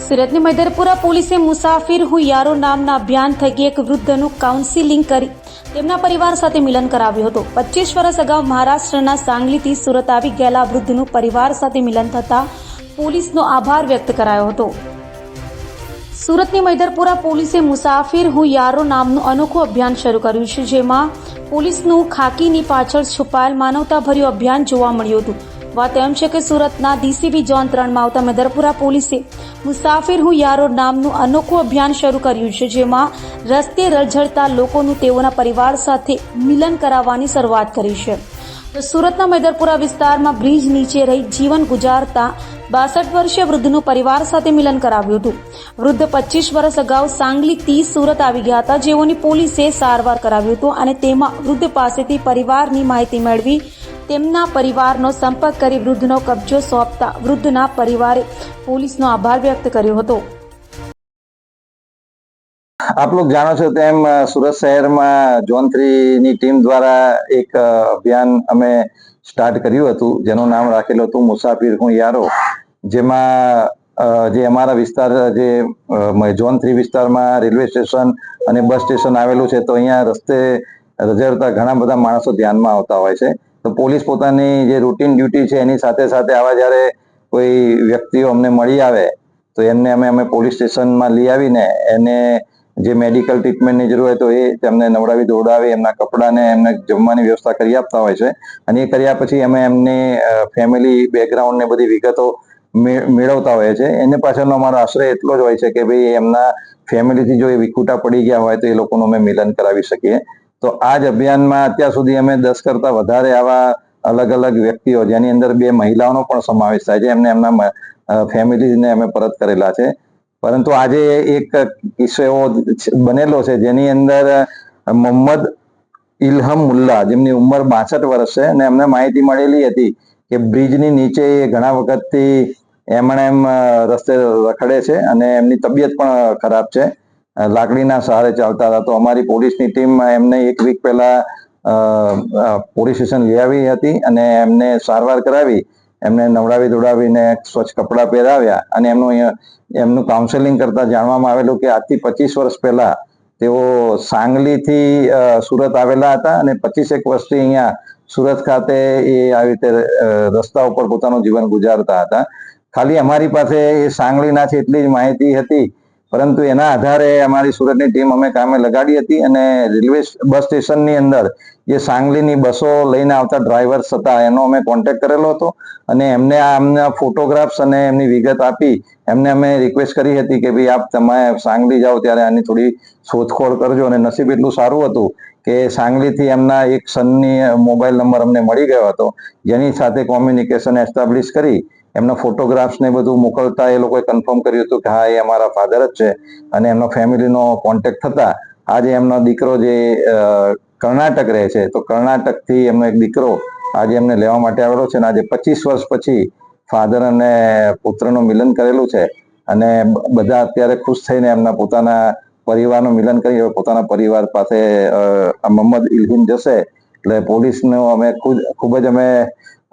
સુરતની મૈદરપુરા પોલીસે મુસાફિર હું યારો નામના અભિયાન થકી એક વૃદ્ધનું કાઉન્સિલિંગ કરી તેમના પરિવાર સાથે મિલન કરાવ્યું હતું। 25 વર્ષ અગાઉ મહારાષ્ટ્રના સાંગલીથી સુરત આવી ગયેલા વૃદ્ધનું પરિવાર સાથે મિલન થતા પોલીસનો આભાર વ્યક્ત કરાયો હતો। સુરતની મૈદરપુરા પોલીસે મુસાફિર હું યારો નામનું અનોખું અભિયાન શરૂ કર્યું છે, જેમાં પોલીસનું ખાકીની પાછળ છુપાયેલ માનવતાભર્યું અભિયાન જોવા મળ્યું હતું। વાત એમ છે કે સુરતના DCB ઝોન 3માં આવતા મૈદરપુરા પોલીસે મુસાફિર હું યારો નામનું અનોખું અભિયાન શરૂ કર્યું છે, જેમાં રસ્તે રઝળતા લોકોનું તેઓના પરિવાર સાથે મિલન કરાવવાની શરૂઆત કરી છે। તો સુરતના મૈદરપુરા વિસ્તારમાં બ્રિજ નીચે રહી જીવન ગુજારતા 62 વર્ષીય વૃદ્ધનું પરિવાર સાથે મિલન કરાવ્યું હતું। વૃદ્ધ 25 વર્ષ અગાઉ સાંગલીથી સુરત આવી ગયા હતા, જેઓની પોલીસે સારવાર કરાવ્યું હતું અને તેમાં વૃદ્ધ પાસેથી પરિવારની માહિતી મેળવી તેમના પરિવારનો સંપર્ક કરી વૃદ્ધનો કબજો સોંપતા વૃદ્ધના પરિવારે પોલીસનો આભાર વ્યક્ત કર્યો હતો। આપ લોગ જાણો છો તેમ સુરત શહેરમાં ઝોન 3 ની ટીમ દ્વારા એક અભિયાન અમે સ્ટાર્ટ કર્યું હતું, જેનું નામ રાખેલું હતું મુસાફિર હું યારો। જેમાં જે અમારા વિસ્તાર જે ઝોન 3 વિસ્તારમાં રેલવે સ્ટેશન અને બસ સ્ટેશન આવેલું છે, તો અહીંયા રસ્તે રઝળતા ઘણા બધા માણસો ધ્યાનમાં આવતા હોય છે। તો પોલીસ પોતાની જે રૂટીન ડ્યુટી છે એની સાથે સાથે આવા જ્યારે કોઈ વ્યક્તિઓ અમને મળી આવે તો એમને અમે પોલીસ સ્ટેશનમાં લઈ આવીને એને જે મેડિકલ ટ્રીટમેન્ટની જરૂર હોય તો એ તેમને નવડાવી દોડાવી એમના કપડાને એમને જમવાની વ્યવસ્થા કરી આપતા હોય છે। અને એ કર્યા પછી અમે એમની ફેમિલી બેકગ્રાઉન્ડ ને બધી વિગતો મેળવતા હોય છે। એને પાછળનો અમારો આશ્રય એટલો જ હોય છે કે ભાઈ એમના ફેમિલીથી જો એ વિખૂટા પડી ગયા હોય તો એ લોકોનું અમે મિલન કરાવી શકીએ। તો આ જ અભિયાનમાં અત્યાર સુધી અમે 10 કરતા વધારે આવા અલગ અલગ વ્યક્તિઓ, જેની અંદર 2 મહિલાઓનો પણ સમાવેશ થાય છે, એમને એમના ફેમિલીને અમે પરત કરેલા છે। પરંતુ આજે એક કિસ્સો એવો બનેલો છે જેની અંદર મોહમ્મદ ઇલ્હમ મુલ્લા, જેમની ઉંમર 62 વર્ષ છે, અને એમને માહિતી મળેલી હતી કે બ્રિજની નીચે ઘણા વખતથી એમણે રસ્તે રખડે છે અને એમની તબિયત પણ ખરાબ છે, લાકડીના સહારે ચાલતા હતા। તો અમારી પોલીસની ટીમ એમને 1 વીક પહેલા પોલીસ સ્ટેશન લઈ આવી હતી અને એમને સારવાર કરાવી, એમને નવડાવી દોડાવીને સ્વચ્છ કપડાં પહેરાવ્યા અને એમનું કાઉન્સેલિંગ કરતા જાણવામાં આવેલું કે આજથી 25 વર્ષ પહેલા તેઓ સાંગલીથી સુરત આવેલા હતા અને 25 વર્ષથી અહીંયા સુરત ખાતે એ આવી રીતે રસ્તા ઉપર પોતાનું જીવન ગુજારતા હતા। ખાલી અમારી પાસે એ સાંગલીના છે એટલી જ માહિતી હતી, પરંતુ એના આધારે અમારી સુરતની ટીમ અમે કામે લગાડી હતી અને રેલવે બસ સ્ટેશનની અંદર જે સાંગલીની બસો લઈને આવતા ડ્રાઈવર્સ હતા એનો અમે કોન્ટેક્ટ કરેલો હતો અને એમને આમના ફોટોગ્રાફ્સ અને એમની વિગત આપી એમને અમે રિક્વેસ્ટ કરી હતી કે ભાઈ આપ તમે સાંગલી જાઓ ત્યારે આની થોડી શોધખોળ કરજો। અને નસીબ એટલું સારું હતું કે સાંગલીથી એમના એક સનની મોબાઈલ નંબર અમને મળી ગયો હતો, જેની સાથે કોમ્યુનિકેશન એસ્ટાબ્લિશ કરી એમના ફોટોગ્રાફ્સ ને બધું મોકલતા એ લોકોએ કન્ફર્મ કર્યું હતું કે હા એ અમારા ફાધર જ છે। અને એમનો ફેમિલીનો કોન્ટેક્ટ થતા આજે એમનો દીકરો જે કર્ણાટક રહે છે, તો કર્ણાટકથી એમનો એક દીકરો આજે એમને લેવા માટે આવેલો છે અને આજે 25 વર્ષ પછી ફાધર અને પુત્રનું મિલન કરેલું છે અને બધા અત્યારે ખુશ થઈને એમના પોતાના પરિવારનું મિલન કરી પોતાના પરિવાર પાસે મોહમ્મદ ઇલ્હિમ જશે। એટલે પોલીસનો અમે ખૂબ જ અમે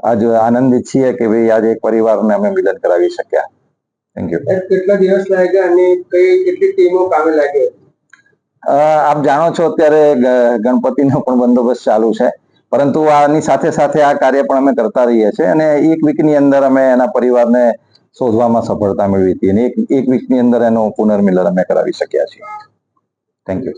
આજ આનંદિત છીએ કે ભાઈ આજે એક પરિવારને અમે મિલન કરાવી શક્યા। Thank you. કેટલા દિવસ લાગ્યા અને કેટલી ટીમો કામે લાગી? આપ જાણો છો અત્યારે ગણપતિનો પણ બંદોબસ્ત ચાલુ છે, પરંતુ આની સાથે સાથે આ કાર્ય પણ અમે કરતા રહીએ છીએ અને 1 વીકની અંદર અમે એના પરિવારને શોધવામાં સફળતા મેળવી હતી અને એક વીકની અંદર એનું પુનર્મિલન અમે કરાવી શક્યા છીએ। Thank you.